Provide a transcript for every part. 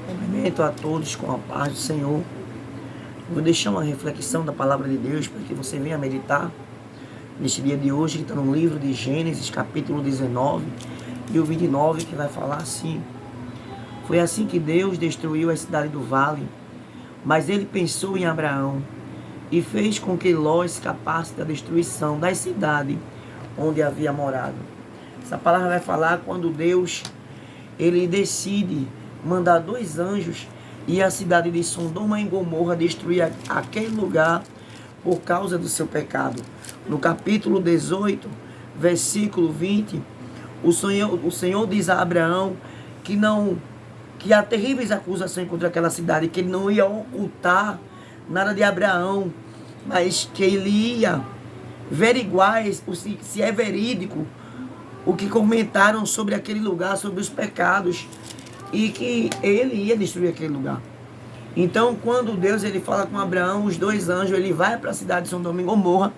Cumprimento a todos com a paz do Senhor. Vou deixar uma reflexão da palavra de Deus para que você venha meditar neste dia de hoje, que está no livro de Gênesis, capítulo 19 e o 29, que vai falar assim: foi assim que Deus destruiu a cidade do vale, mas ele pensou em Abraão e fez com que Ló escapasse da destruição da cidade onde havia morado. Essa palavra vai falar quando Deus ele decide mandar 2 anjos e a cidade de Sodoma e Gomorra destruir aquele lugar por causa do seu pecado. No capítulo 18, versículo 20, o Senhor diz a Abraão que há terríveis acusações contra aquela cidade, que ele não ia ocultar nada de Abraão, mas que ele ia averiguar se é verídico o que comentaram sobre aquele lugar, sobre os pecados, e que ele ia destruir aquele lugar. Então, quando Deus ele fala com Abraão, os 2 anjos, ele vai para a cidade de Sodoma e Gomorra,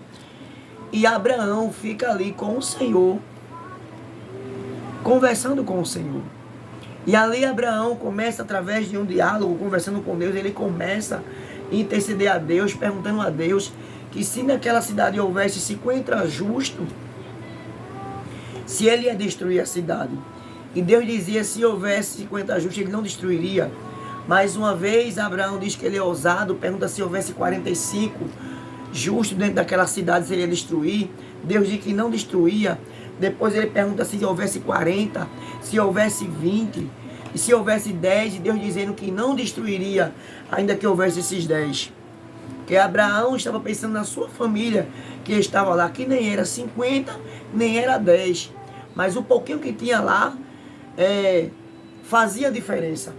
e Abraão fica ali com o Senhor, conversando com o Senhor. E ali Abraão começa, através de um diálogo, conversando com Deus, ele começa a interceder a Deus, perguntando a Deus que se naquela cidade houvesse 50 justos, se ele ia destruir a cidade. E Deus dizia, se houvesse 50 justos, ele não destruiria. Mais uma vez, Abraão diz que ele é ousado, pergunta se houvesse 45 justos dentro daquela cidade, se ele ia destruir. Deus diz que não destruía. Depois ele pergunta se houvesse 40, se houvesse 20, e se houvesse 10, e Deus dizendo que não destruiria, ainda que houvesse esses 10. Porque Abraão estava pensando na sua família, que estava lá, que nem era 50, nem era 10. Mas o pouquinho que tinha lá, fazia diferença.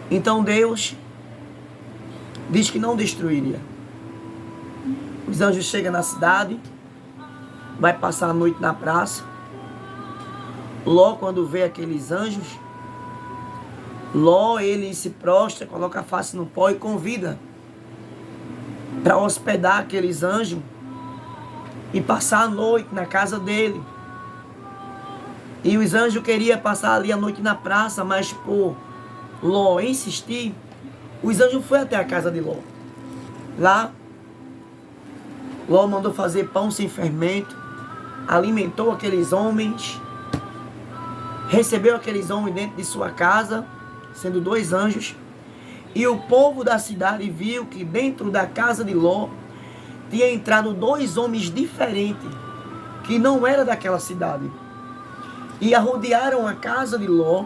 Então Deus diz que não destruiria. Os anjos chegam na cidade, vai passar a noite na praça. Ló, quando vê aqueles anjos, Ló, ele se prostra, coloca a face no pó e convida para hospedar aqueles anjos e passar a noite na casa dele. E os anjos queriam passar ali a noite na praça, mas por Ló insistir, os anjos foram até a casa de Ló. Lá, Ló mandou fazer pão sem fermento, alimentou aqueles homens, recebeu aqueles homens dentro de sua casa, sendo 2 anjos, e o povo da cidade viu que dentro da casa de Ló tinha entrado 2 homens diferentes, que não eram daquela cidade. E arrodearam a casa de Ló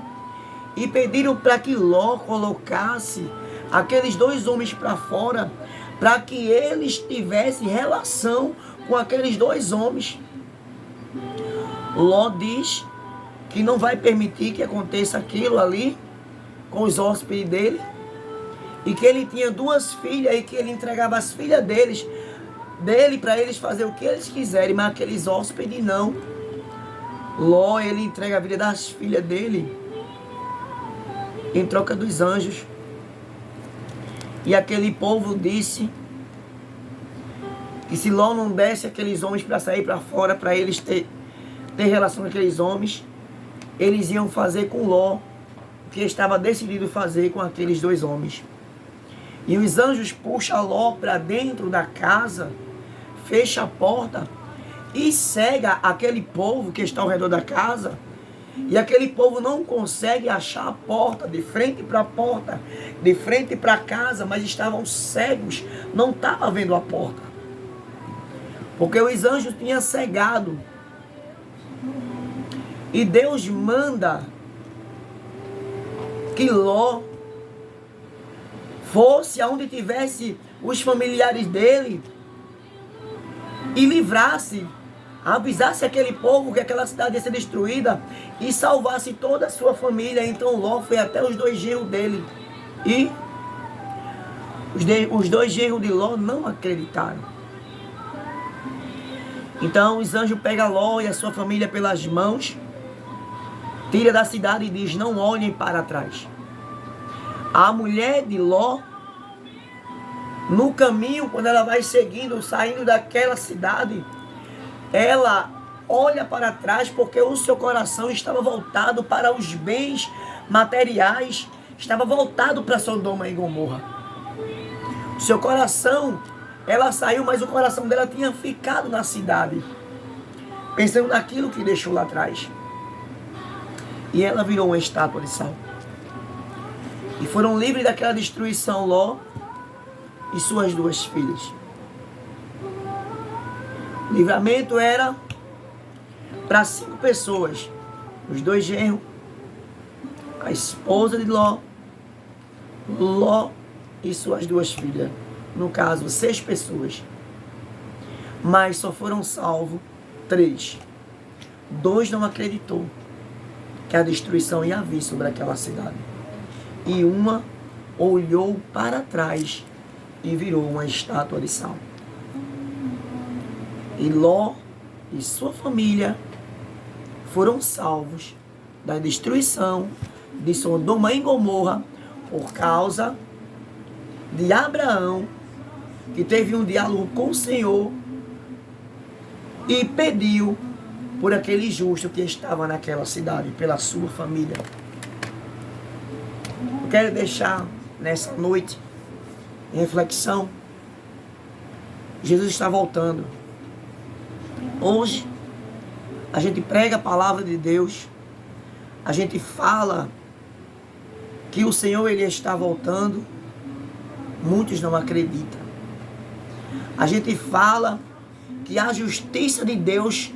e pediram para que Ló colocasse aqueles 2 homens para fora, para que eles tivessem relação com aqueles 2 homens. Ló diz que não vai permitir que aconteça aquilo ali com os hóspedes dele, e que ele tinha 2 filhas e que ele entregava as filhas dele para eles fazer o que eles quiserem, mas aqueles hóspedes não. Ló, ele entrega a vida das filhas dele em troca dos anjos. E aquele povo disse que se Ló não desse aqueles homens para sair para fora, para eles ter relação com aqueles homens, eles iam fazer com Ló o que estava decidido fazer com aqueles 2 homens. E os anjos puxam Ló para dentro da casa, fecha a porta e cega aquele povo que está ao redor da casa. E aquele povo não consegue achar a porta, de frente para a porta, de frente para a casa, mas estavam cegos, não estavam vendo a porta. Porque os anjos tinham cegado. E Deus manda que Ló fosse aonde tivesse os familiares dele e livrasse, avisasse aquele povo que aquela cidade ia ser destruída e salvasse toda a sua família. Então Ló foi até os 2 genros dele. E os 2 genros de Ló não acreditaram. Então os anjos pegam Ló e a sua família pelas mãos, tira da cidade e diz: não olhem para trás. A mulher de Ló, no caminho, quando ela vai seguindo, saindo daquela cidade, ela olha para trás porque o seu coração estava voltado para os bens materiais, estava voltado para Sodoma e Gomorra. O seu coração, ela saiu, mas o coração dela tinha ficado na cidade, pensando naquilo que deixou lá atrás. E ela virou uma estátua de sal. E foram livres daquela destruição Ló e suas duas filhas. O livramento era para 5 pessoas. Os 2 genros, a esposa de Ló, Ló e suas 2 filhas. No caso, 6 pessoas. Mas só foram salvos 3. 2 não acreditou que a destruição ia vir sobre aquela cidade. E uma olhou para trás e virou uma estátua de sal. E Ló e sua família foram salvos da destruição de Sodoma e Gomorra por causa de Abraão, que teve um diálogo com o Senhor e pediu por aquele justo que estava naquela cidade, pela sua família. Eu quero deixar nessa noite em reflexão. Jesus está voltando. Hoje a gente prega a palavra de Deus, a gente fala que o Senhor ele está voltando, muitos não acreditam. A gente fala que a justiça de Deus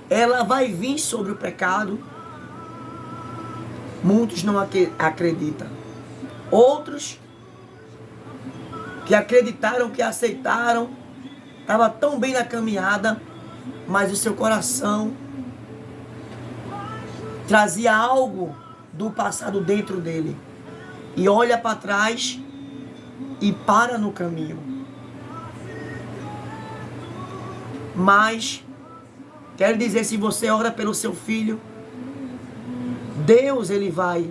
ela vai vir sobre o pecado, muitos não acreditam. Outros que acreditaram, que aceitaram, estava tão bem na caminhada, mas o seu coração trazia algo do passado dentro dele. E olha para trás e para no caminho. Mas, quero dizer, se você ora pelo seu filho, Deus ele vai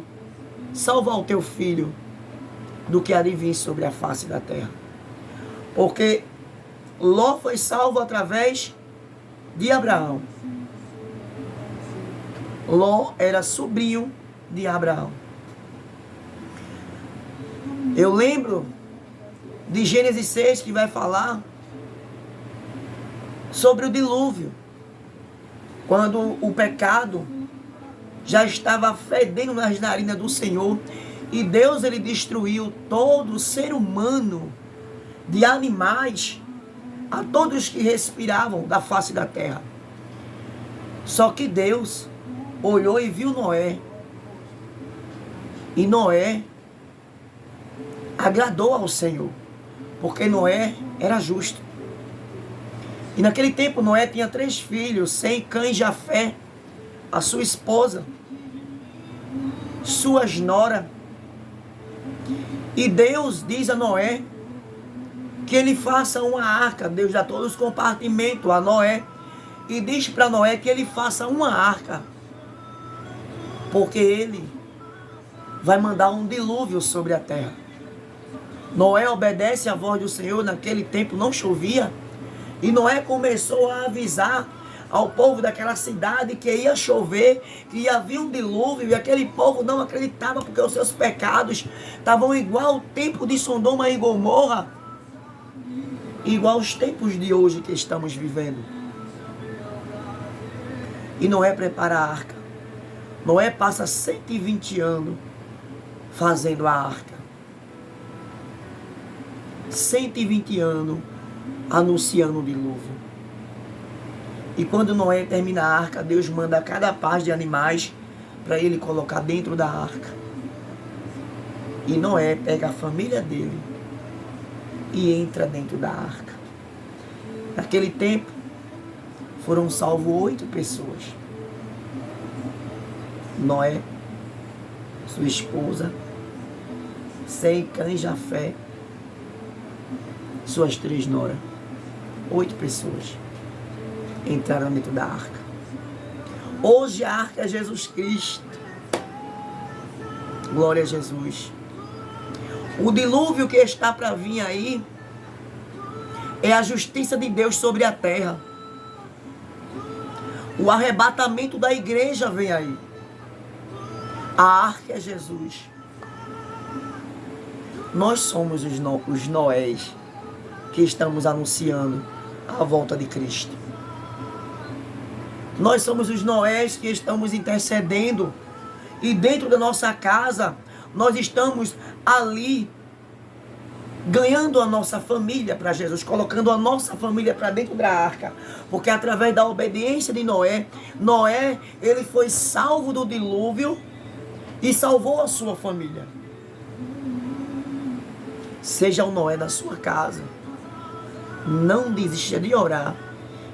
salvar o teu filho do que há de vir sobre a face da terra. Porque Ló foi salvo através de Abraão. Ló era sobrinho de Abraão. Eu lembro de Gênesis 6 que vai falar sobre o dilúvio. Quando o pecado já estava fedendo nas narinas do Senhor e Deus ele destruiu todo ser humano, de animais, a todos que respiravam da face da terra. Só que Deus olhou e viu Noé. E Noé agradou ao Senhor, porque Noé era justo. E naquele tempo Noé tinha 3 filhos, Sem, Cã e Jafé, a sua esposa, suas noras. E Deus diz a Noé que ele faça uma arca. Deus dá todos os compartimentos a Noé e diz para Noé que ele faça uma arca, porque ele vai mandar um dilúvio sobre a terra. Noé obedece à voz do Senhor. Naquele tempo não chovia, e Noé começou a avisar ao povo daquela cidade que ia chover, que ia vir um dilúvio, e aquele povo não acreditava porque os seus pecados estavam igual ao tempo de Sodoma e Gomorra, igual aos tempos de hoje que estamos vivendo. E Noé prepara a arca. Noé passa 120 anos fazendo a arca. 120 anos anunciando o dilúvio. E quando Noé termina a arca, Deus manda cada par de animais para ele colocar dentro da arca. E Noé pega a família dele e entra dentro da arca. Naquele tempo, foram salvos 8 pessoas. Noé, sua esposa, Sem, Cã e Jafé, suas 3 noras. 8 pessoas entraram dentro da arca. Hoje a arca é Jesus Cristo. Glória a Jesus. O dilúvio que está para vir aí é a justiça de Deus sobre a terra. O arrebatamento da igreja vem aí. A arca é Jesus. Nós somos os Noés que estamos anunciando a volta de Cristo. Nós somos os Noés que estamos intercedendo. E dentro da nossa casa, nós estamos ali ganhando a nossa família para Jesus, colocando a nossa família para dentro da arca. Porque através da obediência de Noé, ele foi salvo do dilúvio e salvou a sua família. Seja o Noé da sua casa. Não desista de orar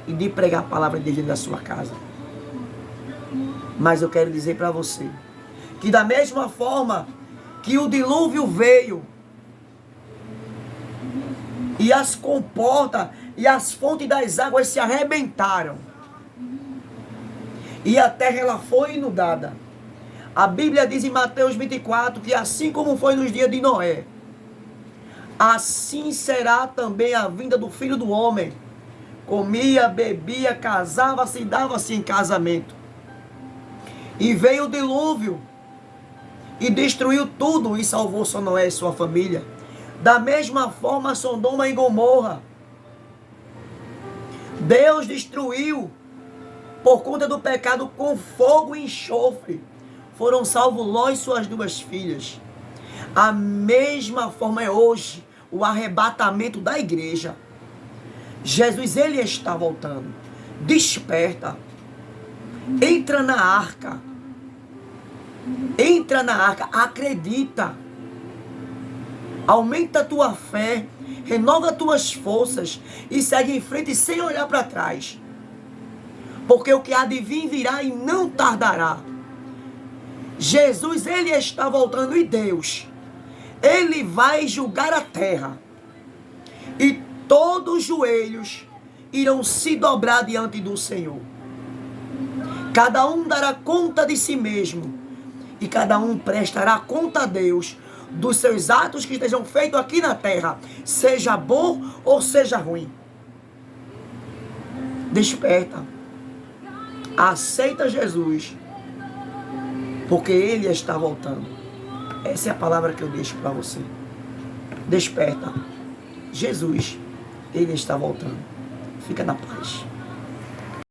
e de pregar a palavra de Deus dentro da sua casa. Mas eu quero dizer para você que da mesma forma que o dilúvio veio e as comportas e as fontes das águas se arrebentaram e a terra ela foi inundada. A Bíblia diz em Mateus 24 que assim como foi nos dias de Noé, assim será também a vinda do Filho do Homem. Comia, bebia, casava-se e dava-se em casamento. E veio o dilúvio e destruiu tudo e salvou só Noé e sua família. Da mesma forma, Sodoma e Gomorra. Deus destruiu por conta do pecado com fogo e enxofre. Foram salvos Ló e suas 2 filhas. A mesma forma é hoje o arrebatamento da igreja. Jesus, ele está voltando. Desperta. Entra na arca. Entra na arca. Acredita. Aumenta a tua fé. Renova tuas forças. E segue em frente sem olhar para trás. Porque o que há de vir virá e não tardará. Jesus, ele está voltando e Deus, ele vai julgar a terra. E todos os joelhos irão se dobrar diante do Senhor. Cada um dará conta de si mesmo. E cada um prestará conta a Deus dos seus atos que estejam feitos aqui na terra. Seja bom ou seja ruim. Desperta. Aceita Jesus. Porque ele está voltando. Essa é a palavra que eu deixo para você. Desperta. Jesus, ele está voltando. Fica na paz.